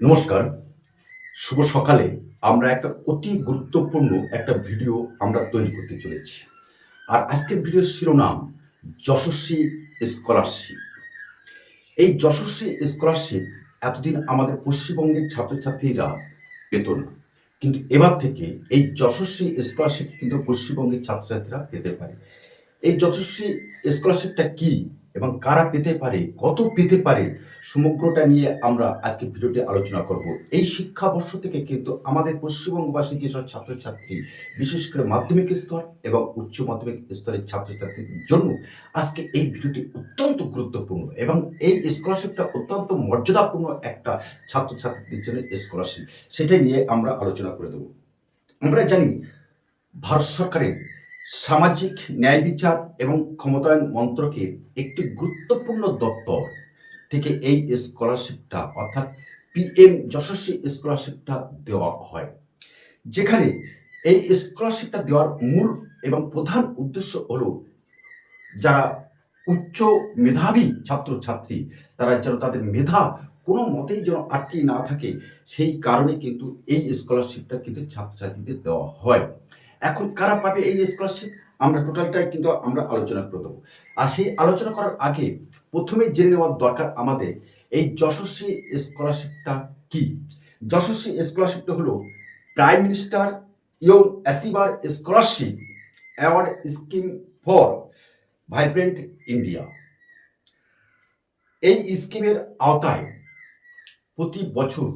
নমস্কার, শুভ সকালে আমরা একটা অতি গুরুত্বপূর্ণ একটা ভিডিও আমরা তৈরি করতে চলেছি। আর আজকের ভিডিওর শিরোনাম যশস্বী স্কলারশিপ। এই যশস্বী স্কলারশিপ এতদিন আমাদের পশ্চিমবঙ্গের ছাত্রছাত্রীরা পেত না। কিন্তু এবার থেকে এই যশস্বী স্কলারশিপ কিন্তু পশ্চিমবঙ্গের ছাত্রছাত্রীরা পেতে পারে। এই যশস্বী স্কলারশিপটা কি এবং কারা পেতে পারে, কত পেতে পারে, সমগ্রটা নিয়ে আমরা আজকে ভিডিওটি আলোচনা করব। এই শিক্ষাবর্ষ থেকে কিন্তু আমাদের পশ্চিমবঙ্গবাসী যেসব ছাত্রছাত্রী, বিশেষ করে মাধ্যমিক স্তর এবং উচ্চ মাধ্যমিক স্তরের ছাত্রছাত্রীদের জন্য আজকে এই ভিডিওটি অত্যন্ত গুরুত্বপূর্ণ এবং এই স্কলারশিপটা অত্যন্ত মর্যাদাপূর্ণ একটা ছাত্রছাত্রীদের জন্য স্কলারশিপ, সেটাই নিয়ে আমরা আলোচনা করে দেব। আমরা জানি ভারত সরকারের সামাজিক ন্যায় বিচার এবং ক্ষমতায়ন মন্ত্রকের একটি গুরুত্বপূর্ণ দপ্তর থেকে এই স্কলারশিপটা অর্থাৎ পিএম যশস্বী স্কলারশিপটা দেওয়া হয়, যেখানে এই স্কলারশিপটা দেওয়ার মূল এবং প্রধান উদ্দেশ্য হলো যারা উচ্চ মেধাবী ছাত্রছাত্রী তারা যেন তাদের মেধা কোনো মতেই যেন আটকে না থাকে, সেই কারণে কিন্তু এই স্কলারশিপটা কিন্তু ছাত্রছাত্রীদের দেওয়া হয়। এখন কারা পাবে এই স্কলারশিপ আমরা টোটালটাই কিন্তু আমরা আলোচনা করে দেবো। আর সেই আলোচনা করার আগে প্রথমে জেনে নেওয়ার দরকার আমাদের এই যশস্বী স্কলারশিপটা কি। যশস্বী স্কলারশিপটা হলো prime minister young achiever scholarship award scheme for vibrant India. এই স্কিমের আওতায় প্রতি বছর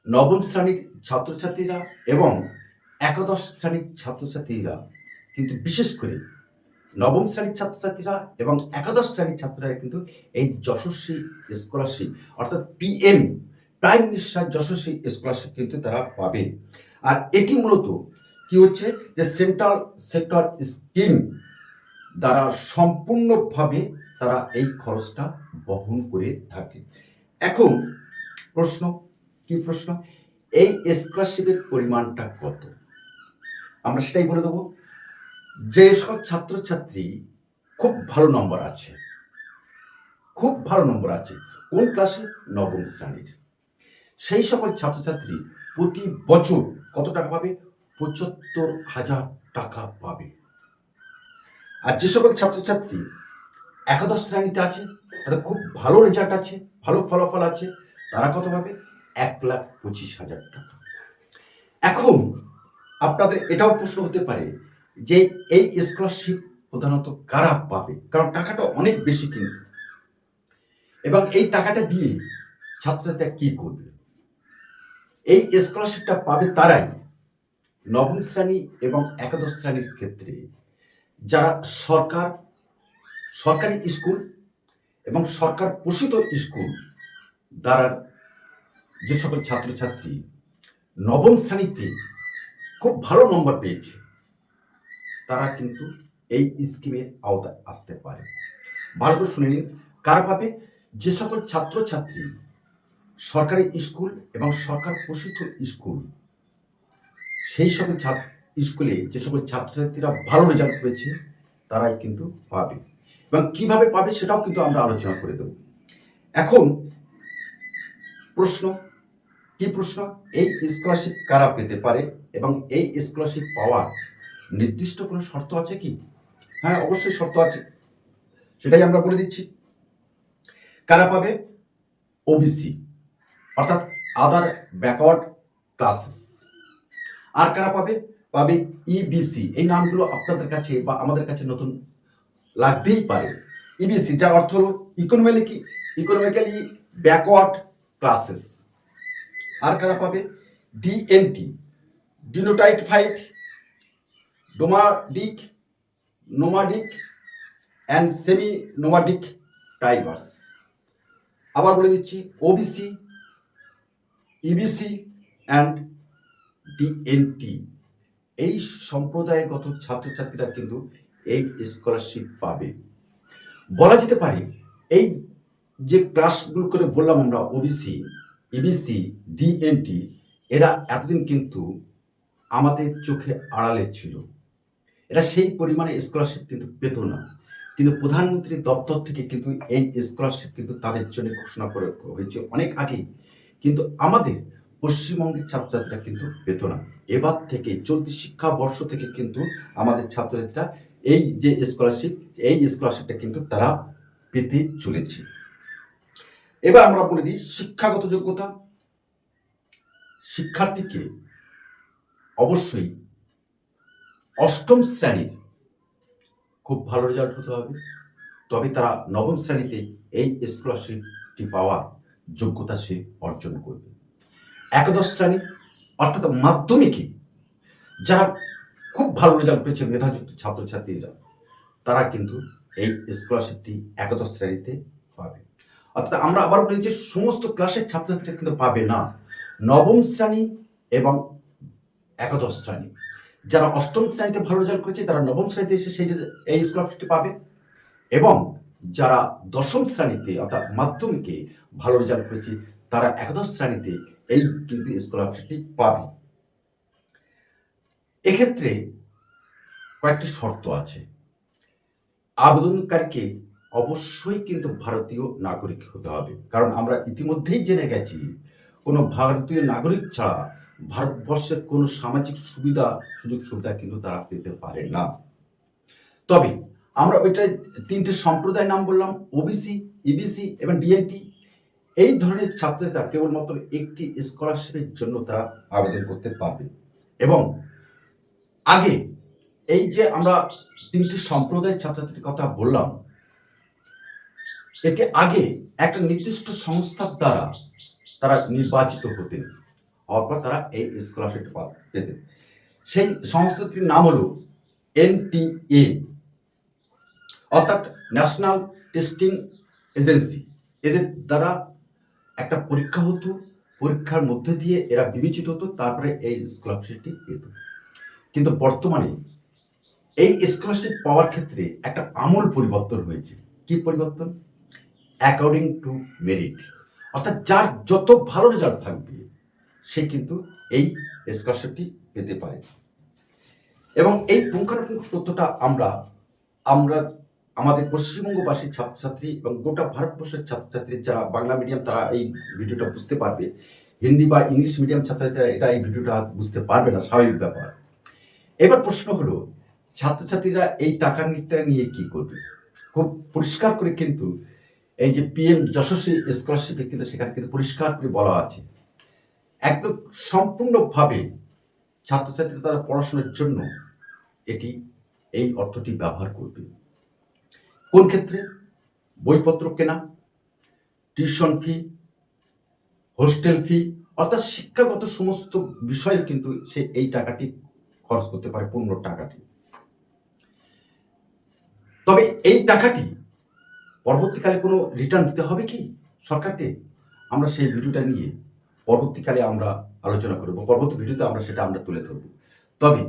নবম শ্রেণীর ছাত্রছাত্রীরা এবং একাদশ শ্রেণীর ছাত্রছাত্রীরা, কিন্তু বিশেষ করে নবম শ্রেণীর ছাত্রছাত্রীরা এবং একাদশ শ্রেণীর ছাত্ররা কিন্তু এই যশস্বী স্কলারশিপ অর্থাৎ পিএম প্রাইম মিনিস্টার যশস্বী স্কলারশিপ কিন্তু তারা পাবে। আর এটি মূলত কি হচ্ছে যে সেন্ট্রাল সেক্টর স্কিম দ্বারা সম্পূর্ণভাবে তারা এই খরচটা বহন করে থাকে। এখন প্রশ্ন, কি প্রশ্ন, এই স্কলারশিপের পরিমাণটা কত আমরা সেটাই বলে দেবো। যে সব ছাত্রছাত্রী খুব ভালো নম্বর আছে, খুব ভালো নম্বর আছে কোন ক্লাসে, নবম শ্রেণীর, সেই সকল ছাত্রছাত্রী প্রতি বছর কত টাকা পাবে, ৭৫,০০০ টাকা পাবে। আর যে সকল ছাত্রছাত্রী একাদশ শ্রেণীতে আছে, তাদের খুব ভালো রেজাল্ট আছে, ভালো ফলাফল আছে, তারা কত পাবে, ১,২৫,০০০ টাকা। এখন আপনাদের এটাও প্রশ্ন হতে পারে যে এই স্কলারশিপ প্রধানত কারা পাবে, কারণ টাকাটা অনেক বেশি কিন্তু, এবং এই টাকাটা দিয়ে ছাত্রছাত্রীরা কি করবে। এই স্কলারশিপটা পাবে তারাই নবম শ্রেণী এবং একাদশ শ্রেণীর ক্ষেত্রে যারা সরকারি স্কুল এবং সরকার পোষিত স্কুল দ্বারা যে সকল ছাত্রছাত্রী নবম শ্রেণীতে খুব ভালো নম্বর পেয়েছে, তারা কিন্তু এই স্কিমের আওতায় আসতে পারে। ভালো করে শুনে নিন কারা পাবে। যে সকল ছাত্রছাত্রী সরকারি স্কুল এবং সরকার পোষিত স্কুল, সেই সকল স্কুলে যে সকল ছাত্রছাত্রীরা ভালো রেজাল্ট করেছে তারাই কিন্তু পাবে, এবং কিভাবে পাবে সেটাও কিন্তু আমরা আলোচনা করে দেব। এখন প্রশ্ন, কি প্রশ্ন, এই স্কলারশিপ কারা পেতে পারে এবং এই স্কলারশিপ পাওয়ার নির্দিষ্ট কোনো শর্ত আছে কি? হ্যাঁ, অবশ্যই শর্ত আছে, সেটাই আমরা বলে দিচ্ছি। কারা পাবে, ওবিসি অর্থাৎ আদার ব্যাকওয়ার্ড ক্লাসেস। আর কারা পাবে, পাবে ইবিসি। এই নামগুলো আপনাদের কাছে বা আমাদের কাছে নতুন লাগতেই পারে। ইবিসি যার অর্থ হলো ইকোনমিক্যালি ব্যাকওয়ার্ড ক্লাসেস। আর কারা পাবে, DNT, denotified nomadic and semi nomadic tribes. আবার বলে দিচ্ছি, ওবিসি, ইবিসি অ্যান্ড ডিএনটি। এই সম্প্রদায়গত ছাত্রছাত্রীরা কিন্তু এই স্কলারশিপ পাবে। বলা যেতে পারে এই যে ক্লাসগুলো করে বললাম আমরা, ওবিসি, ইবিসি, ডিএনটি, এরা এতদিন কিন্তু আমাদের চোখে আড়ালে ছিল, এরা সেই পরিমাণে স্কলারশিপ কিন্তু পেত না। কিন্তু প্রধানমন্ত্রী দপ্তর থেকে কিন্তু এই স্কলারশিপ কিন্তু তাদের জন্য ঘোষণা করে হয়েছে অনেক আগেই, কিন্তু আমাদের পশ্চিমবঙ্গের ছাত্রছাত্রীরা কিন্তু পেত না। এবার থেকে চলতি শিক্ষাবর্ষ থেকে কিন্তু আমাদের ছাত্রছাত্রীরা এই যে স্কলারশিপটা কিন্তু তারা পেতে চলেছে। এবার আমরা বলে দিই শিক্ষাগত যোগ্যতা। শিক্ষার্থীকে অবশ্যই অষ্টম শ্রেণীর খুব ভালো রেজাল্ট হতে হবে, তবে তারা নবম শ্রেণীতে এই স্কলারশিপটি পাওয়ার যোগ্যতা সে অর্জন করবে। একাদশ শ্রেণী অর্থাৎ মাধ্যমিকে যারা খুব ভালো রেজাল্ট করেছে মেধাযুক্ত ছাত্রছাত্রীরা, তারা কিন্তু এই স্কলারশিপটি একাদশ শ্রেণীতে পাবে। অর্থাৎ আমরা আবার বলি যে সমস্ত ক্লাসের ছাত্রছাত্রীরা কিন্তু পাবে না, নবম শ্রেণী এবং একাদশ শ্রেণী। যারা অষ্টম শ্রেণীতে ভালো রেজাল্ট করেছে তারা নবম শ্রেণীতে এসে এই স্কলারশিপটি পাবে, এবং যারা দশম শ্রেণীতে অর্থাৎ মাধ্যমিকে ভালো রেজাল্ট করেছে তারা একাদশ শ্রেণীতে এই কিন্তু স্কলারশিপটি পাবে। এক্ষেত্রে কয়েকটি শর্ত আছে। আবেদনকারীকে অবশ্যই কিন্তু ভারতীয় নাগরিক হতে হবে, কারণ আমরা ইতিমধ্যেই জেনে গেছি কোনো ভারতীয় নাগরিক ছাড়া ভারতবর্ষের কোনো সামাজিক সুযোগ সুবিধা কিন্তু তারা পেতে পারে না। তবে আমরা ওইটা তিনটে সম্প্রদায়ের নাম বললাম, ওবিসি, ইবিসি এবং ডিএনটি। এই ধরনের ছাত্রছাত্রীরা কেবলমাত্র একটি স্কলারশিপের জন্য তারা আবেদন করতে পারবে। এবং আগে এই যে আমরা তিনটি সম্প্রদায়ের ছাত্রছাত্রীর কথা বললাম, একে আগে একটা নির্দিষ্ট সংস্থার দ্বারা তারা নির্বাচিত হতেন, হওয়ার পর তারা এই স্কলারশিপটি পেতেন। সেই সংস্থাটির নাম হলো NTA, অর্থাৎ ন্যাশনাল টেস্টিং এজেন্সি। এদের দ্বারা একটা পরীক্ষা হতো, পরীক্ষার মধ্যে দিয়ে এরা বিবেচিত হতো, তারপরে এই স্কলারশিপটি পেত। কিন্তু বর্তমানে এই স্কলারশিপ পাওয়ার ক্ষেত্রে একটা আমূল পরিবর্তন হয়েছে। কি পরিবর্তন? অ্যাকর্ডিং টু মেরিট, অর্থাৎ যার যত ভালো রেজাল্ট থাকবে সে কিন্তু এই স্কলারশিপটি পেতে পারে। এবং এই পুঙ্খানুপুঙ্খ তথ্যটা আমরা আমাদের পশ্চিমবঙ্গবাসীর ছাত্রছাত্রী এবং গোটা ভারতবর্ষের ছাত্রছাত্রী যারা বাংলা মিডিয়াম তারা এই ভিডিওটা বুঝতে পারবে, হিন্দি বা ইংলিশ মিডিয়াম ছাত্রছাত্রীরা এই ভিডিওটা বুঝতে পারবে না, স্বাভাবিক ব্যাপার। এবার প্রশ্ন হলো ছাত্রছাত্রীরা এই টাকাটা নিয়ে কি করবে? খুব পরিষ্কার করে কিন্তু এই যে PM যশস্বী স্কলারশিপে কিন্তু সেখানে কিন্তু পরিষ্কার করে বলা আছে, একদম সম্পূর্ণভাবে ছাত্রছাত্রীরা তারা পড়াশোনার জন্য এই অর্থটি ব্যবহার করবে। কোন ক্ষেত্রে? বইপত্র কেনা, টিউশন ফি, হোস্টেল ফি, অর্থাৎ শিক্ষাগত সমস্ত বিষয়ে কিন্তু সে এই টাকাটি খরচ করতে পারে, পূর্ণ টাকাটি। তবে এই টাকাটি পরবর্তীকালে কোনো রিটার্ন দিতে হবে কি সরকারকে? আমরা সেই ভিডিওটা নিয়ে পরবর্তীকালে আমরা আলোচনা করব, পরবর্তী ভিডিওতে আমরা তুলে ধরব। তবে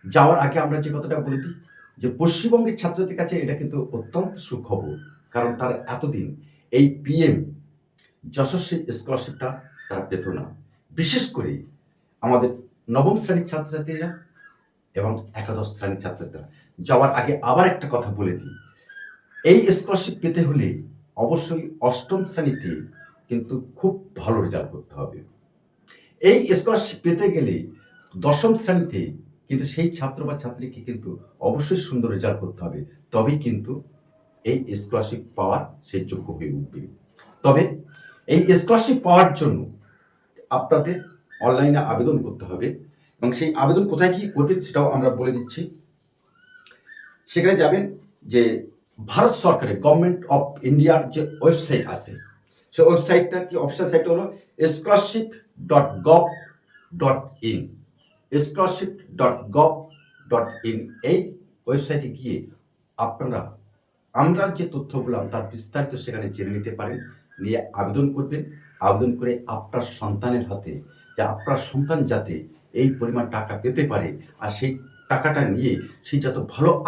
যাওয়ার আগে আমরা যে কথাটা বলে দিই যে পশ্চিমবঙ্গের ছাত্রছাত্রীর কাছে এটা কিন্তু অত্যন্ত সুখবর, কারণ তারা এতদিন এই PM যশস্বী স্কলারশিপটা তারা পেত না। বিশেষ করে আমাদের নবম শ্রেণীর ছাত্রছাত্রীরা এবং একাদশ শ্রেণীর ছাত্রছাত্রীরা। যাওয়ার আগে আবার একটা কথা বলে দিই, এই স্কলারশিপ পেতে হলে অবশ্যই অষ্টম শ্রেণীতে কিন্তু খুব ভালো রেজাল্ট করতে হবে। এই স্কলারশিপ পেতে গেলে দশম শ্রেণীতে কিন্তু সেই ছাত্র বা ছাত্রীকে কিন্তু অবশ্যই সুন্দর রেজাল্ট করতে হবে, তবেই কিন্তু এই স্কলারশিপ পাওয়ার সেই যোগ্য হয়ে উঠবে। তবে এই স্কলারশিপ পাওয়ার জন্য আপনাদের অনলাইনে আবেদন করতে হবে, এবং সেই আবেদন কোথায় কি করবেন সেটাও আমরা বলে দিচ্ছি। সেখানে যাবেন যে ভারত সরকারের গভর্নমেন্ট অফ ইন্ডিয়ার যে ওয়েবসাইট আছে, সেই ওয়েবসাইটটা কি অফিসিয়াল সাইটটা হলো scholarship.gov.in, scholarship.gov.in। এই ওয়েবসাইটে গিয়ে আমরা যে তথ্য বললাম তার বিস্তারিত সেখানে জেনে নিতে পারেন, নিয়ে আবেদন করবেন। আবেদন করে আপনার সন্তানের হাতে, যে আপনার সন্তান যাতে এই পরিমাণ টাকা পেতে পারে আর সেই টাকাটা নিয়ে সে যাতে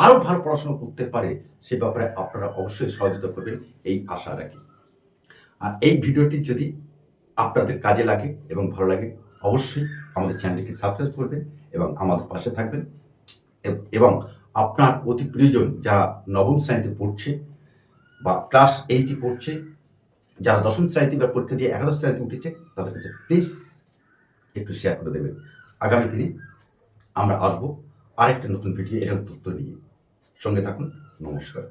আরও ভালো পড়াশোনা করতে পারে সে ব্যাপারে আপনারা অবশ্যই সহযোগিতা করবেন, এই আশা রাখি। আর এই ভিডিওটি যদি আপনাদের কাজে লাগে এবং ভালো লাগে অবশ্যই আমাদের চ্যানেলটিকে সাবস্ক্রাইব করবেন এবং আমাদের পাশে থাকবেন, এবং আপনার অতি প্রিয়জন যারা নবম শ্রেণীতে পড়ছে বা ক্লাস 8 পড়ছে, যারা দশম শ্রেণীতে বা পরীক্ষা দিয়ে একাদশ শ্রেণীতে উঠেছে, তাদের কাছে প্লিজ একটু শেয়ার করে দেবেন। আগামী দিনে আমরা আসবো আরেকটা নতুন ভিডিও এরকম তথ্য নিয়ে। সঙ্গে থাকুন। নমস্কার।